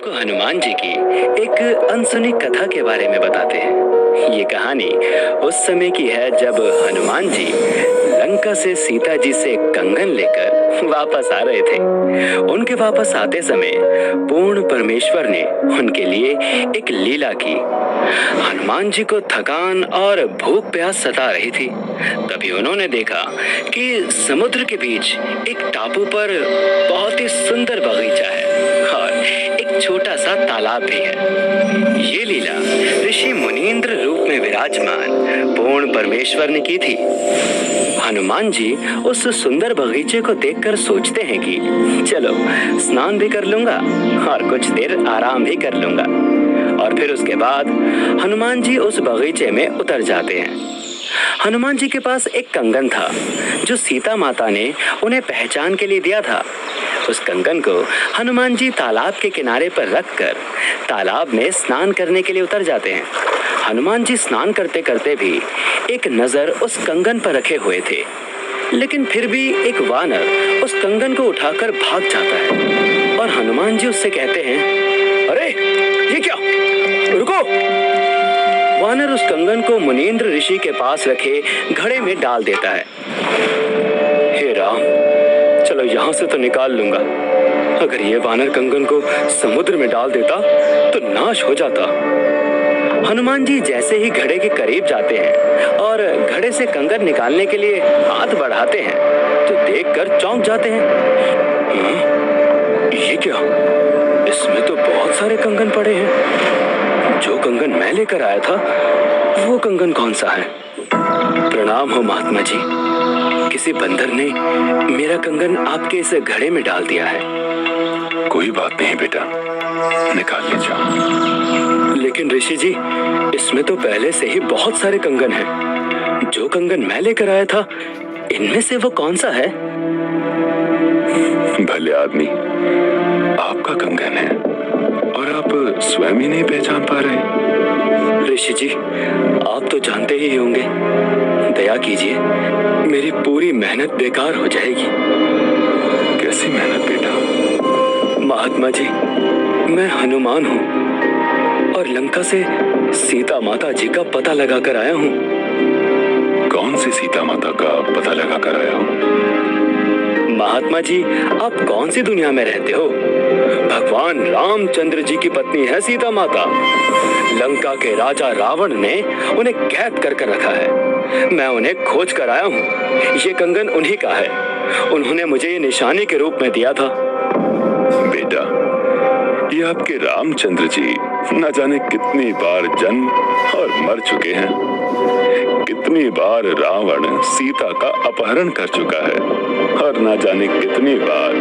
आपको हनुमान जी की एक अनसुनी कथा के बारे में बताते हैं। ये कहानी उस समय की है जब हनुमान जी लंका से सीता जी से कंगन लेकर वापस आ रहे थे। उनके वापस आते समय पूर्ण परमेश्वर ने उनके लिए एक लीला की। हनुमान जी को थकान और भूख प्यास सता रही थी। तभी उन्होंने देखा कि समुद्र के बीच एक टापू पर बहुत ही सुंदर बगीचा है और एक छोटा सा तालाब भी है। ये लीला ऋषि मुनींद्र रूप में विराजमान पूर्ण परमेश्वर ने की थी। हनुमान जी उस सुंदर बगीचे को देखकर सोचते हैं कि चलो स्नान भी कर लूंगा और कुछ देर आराम भी कर लूंगा। और फिर उसके बाद हनुमान जी उस बगीचे में उतर जाते हैं। हनुमान जी के पास एक कंगन था जो सीता माता ने उन्हें पहचान के लिए दिया था। उस कंगन को हनुमान जी तालाब के किनारे पर रखकर तालाब में स्नान करने के लिए उतर जाते हैं। हनुमान जी स्नान करते करते भी एक नजर उस कंगन पर रखे हुए थे, लेकिन फिर भी एक वानर उस कंगन को उठाकर भाग जाता है और हनुमान जी उससे कहते हैं, अरे ये क्या, रुको। वानर उस कंगन को मुनींद्र ऋषि के पास रखे घड़े में डाल देता है। हे राम, चलो यहाँ से तो निकाल लूंगा। अगर ये वानर कंगन को समुद्र में डाल देता तो नाश हो जाता। हनुमान जी जैसे ही घड़े के करीब जाते हैं और घड़े से कंगन निकालने के लिए हाथ बढ़ाते हैं तो देखकर चौंक जाते हैं। ये क्या, इसमें तो बहुत सारे कंगन पड़े हैं। जो कंगन मैं लेकर आया था वो कंगन कौन सा है? प्रणाम हो महात्मा जी, किसी बंदर ने मेरा कंगन आपके इस घड़े में डाल दिया है। कोई बात नहीं बेटा, निकाल ले जाओ। लेकिन ऋषि जी, इसमें तो पहले से ही बहुत सारे कंगन हैं। जो कंगन मैं लेकर आया था इनमें से वो कौन सा है? भले आदमी, आपका कंगन है और आप स्वयं ही नहीं पहचान पा रहे। ऋषि जी, आप तो जानते ही होंगे, दया कीजिए, मेरी पूरी मेहनत बेकार हो जाएगी। कैसी मेहनत बेटा? महात्मा जी, मैं हनुमान हूँ और लंका से सीता माता जी का पता लगाकर आया हूँ। कौन सी सीता माता का पता लगाकर आया हूँ? महात्मा जी, आप कौन सी दुनिया में रहते हो? भगवान रामचंद्र जी की पत्नी है सीता माता। लंका के राजा रावण ने उन्हें कैद कर रखा है। मैं उन्हें खोज कर आया हूँ। ये कंगन उन्हीं का है। उन्होंने मुझे ये निशानी के रूप में दिया था। बेटा, ये आपके रामचंद्र जी न जाने कितनी बार जन्म और मर चुके हैं। कितनी बार रावण सीता का अपहरण कर चुका है और न जाने कितनी बार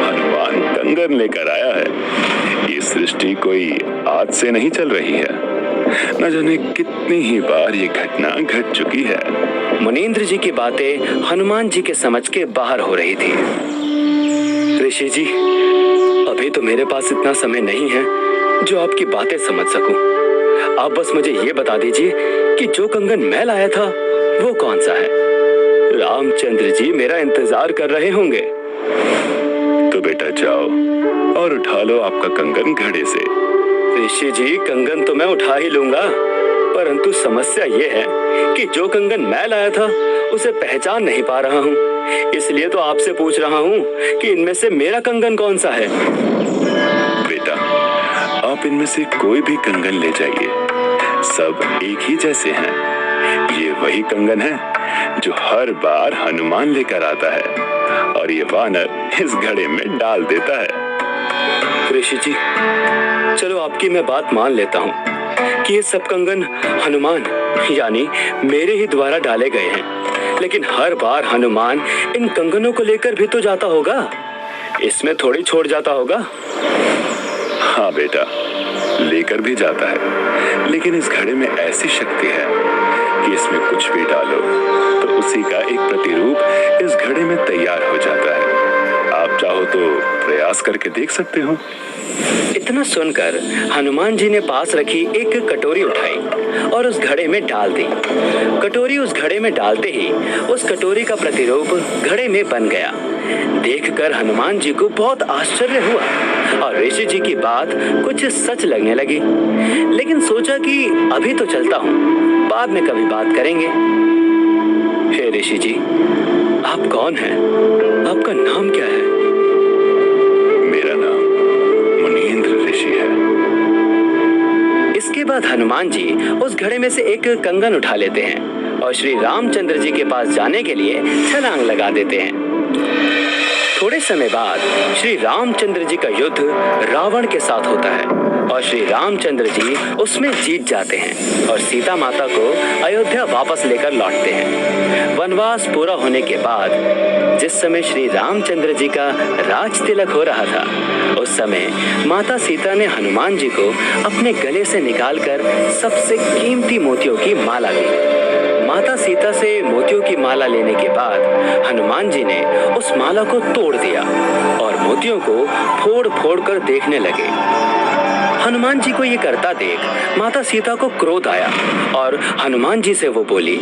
हनुमान कंगन लेकर आया है। ये सृष्टि कोई आज से नहीं चल रही है। न जाने कितनी ही बार ये घटना घट चुकी है। मुनींद्र जी की बातें हनुमान जी के समझ के बाहर हो रही थी। ऋषि जी, अभी तो मेरे पास इतना समय नहीं है जो आपकी बातें समझ सकूं। आप बस मुझे ये बता दीजिए कि जो कंगन मैं लाया था वो कौन सा है? रामचंद्र जी मेरा इंतजार कर रहे होंगे। तो बेटा जाओ और उठा लो आपका कंगन घड़े से। ऋषि जी, कंगन तो मैं उठा ही लूंगा, परंतु समस्या ये है कि जो कंगन मैं लाया था उसे पहचान नहीं पा रहा हूँ। इसलिए तो आपसे पूछ रहा हूँ कि इनमें से मेरा कंगन कौन सा है? बेटा, आप इनमें से कोई भी कंगन ले जाइए, सब एक ही जैसे हैं। ये वही कंगन है जो हर बार हनुमान लेकर आता है और ये वानर इस घड़े में डाल देता है। ऋषि जी, चलो आपकी मैं बात मान लेता हूँ कि ये सब कंगन हनुमान यानी मेरे ही द्वारा डाले गए हैं, लेकिन हर बार हनुमान इन कंगनों को लेकर भी तो जाता होगा, इसमें थोड़ी छोड़ जाता होगा। हाँ बेटा, लेकर भी जाता है, लेकिन इस घड़े में ऐसी शक्ति है कि इसमें कुछ भी डालो तो उसी का एक प्रतिरूप इस घड़े में तैयार हो जाता है। आप चाहो तो प्रयास करके देख सकते हो। इतना सुनकर हनुमान जी ने पास रखी एक कटोरी उठाई और उस घड़े में डाल दी। कटोरी उस घड़े में डालते ही उस कटोरी का प्रतिरूप घड़े में बन गया। देखकर हनुमान जी को बहुत आश्चर्य हुआ और ऋषि जी की बात कुछ सच लगने लगी। लेकिन सोचा कि अभी तो चलता हूँ, बाद में कभी बात करेंगे। हे ऋषि जी, आप कौन हैं? आपका नाम क्या है? मेरा नाम मुनींद्र ऋषि है। इसके बाद हनुमान जी उस घड़े में से एक कंगन उठा लेते हैं और श्री रामचंद्र जी के पास जाने के लिए छलांग लगा देते हैं। थोड़े समय बाद श्री रामचंद्र जी का युद्ध रावण के साथ होता है और श्री रामचंद्र जी उसमें जीत जाते हैं और सीता माता को अयोध्या वापस लेकर लौटते हैं। वनवास पूरा होने के बाद जिस समय श्री रामचंद्र जी का राज तिलक हो रहा था, उस समय माता सीता ने हनुमान जी को अपने गले से निकालकर सबसे कीमती मोतियों की माला दी। माता सीता से मोतियों की माला लेने के बाद हनुमान जी ने उस माला को तोड़ दिया और मोतियों को फोड़ फोड़ कर देखने लगे। हनुमान जी को ये करता देख माता सीता को क्रोध आया और हनुमान जी से वो बोली,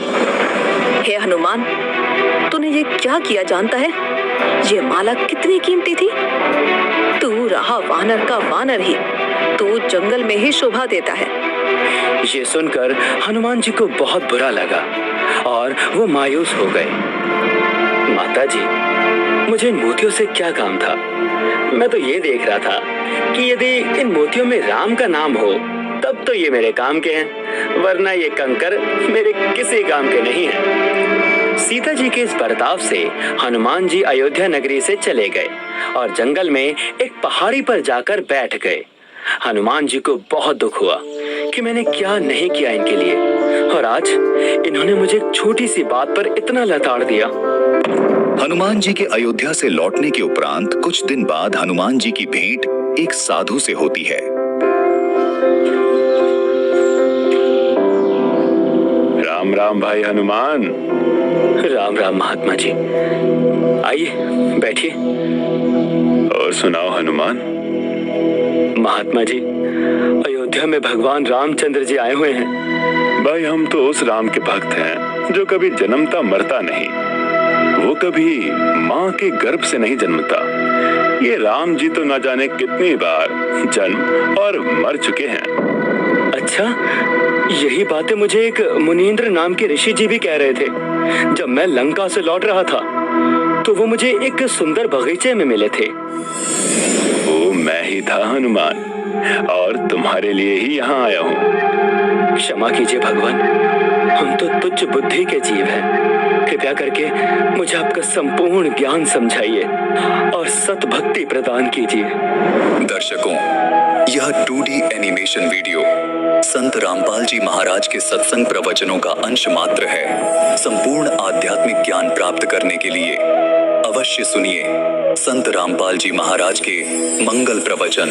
हे हनुमान, तूने ये क्या किया जानता है? ये माला कितनी कीमती थी। तू रहा वानर का वानर ही, तू जंगल में ही शोभा देता है। ये सुनकर हनुमान जी को बहुत बुरा लगा और वो मायूस हो गए। माता जी, मुझे इन मोतियों से क्या काम था? मैं तो ये देख रहा था कि यदि इन मोतियों में राम का नाम हो तब तो ये मेरे काम के हैं, वरना ये कंकर मेरे किसी काम के नहीं हैं। सीता जी के इस बर्ताव से हनुमान जी अयोध्या नगरी से चले गए और जंगल में एक पहाड़ी पर जाकर बैठ गए। हनुमान जी को बहुत दुख हुआ कि मैंने क्या नहीं किया इनके लिए, और आज इन्होंने मुझे एक छोटी सी बात पर इतना लताड़ दिया। हनुमान जी के अयोध्या से लौटने के उपरांत कुछ दिन बाद हनुमान जी की भेंट एक साधु से होती है। राम राम भाई हनुमान। राम राम महात्मा जी, आइए बैठिए। और सुनाओ हनुमान। महात्मा जी, अयोध्या में भगवान रामचंद्र जी आए हुए हैं। भाई हम तो उस राम के भक्त हैं जो कभी जन्मता मरता नहीं, वो कभी माँ के गर्भ से नहीं जन्मता। ये राम जी तो न जाने कितनी बार जन्म और मर चुके हैं। अच्छा, यही बातें मुझे एक मुनींद्र नाम के ऋषि जी भी कह रहे थे। जब मैं लंका से लौट रहा था तो वो मुझे एक सुंदर बगीचे में मिले थे। वो मैं ही था हनुमान, और तुम्हारे लिए ही यहाँ आया हूँ। क्षमा कीजिए भगवान, हम तो तुच्छ बुद्धि के जीव हैं। कृपया करके मुझे आपका संपूर्ण ज्ञान समझाइए और सत भक्ति प्रदान कीजिए। दर्शकों, यह 2D एनिमेशन वीडियो संत रामपाल जी महाराज के सत्संग प्रवचनों का अंश मात्र है। संपूर्ण आध्यात्मिक ज्ञान प्राप्त करने के लिए अवश्य सुनिए संत रामपाल जी महाराज के मंगल प्रवचन।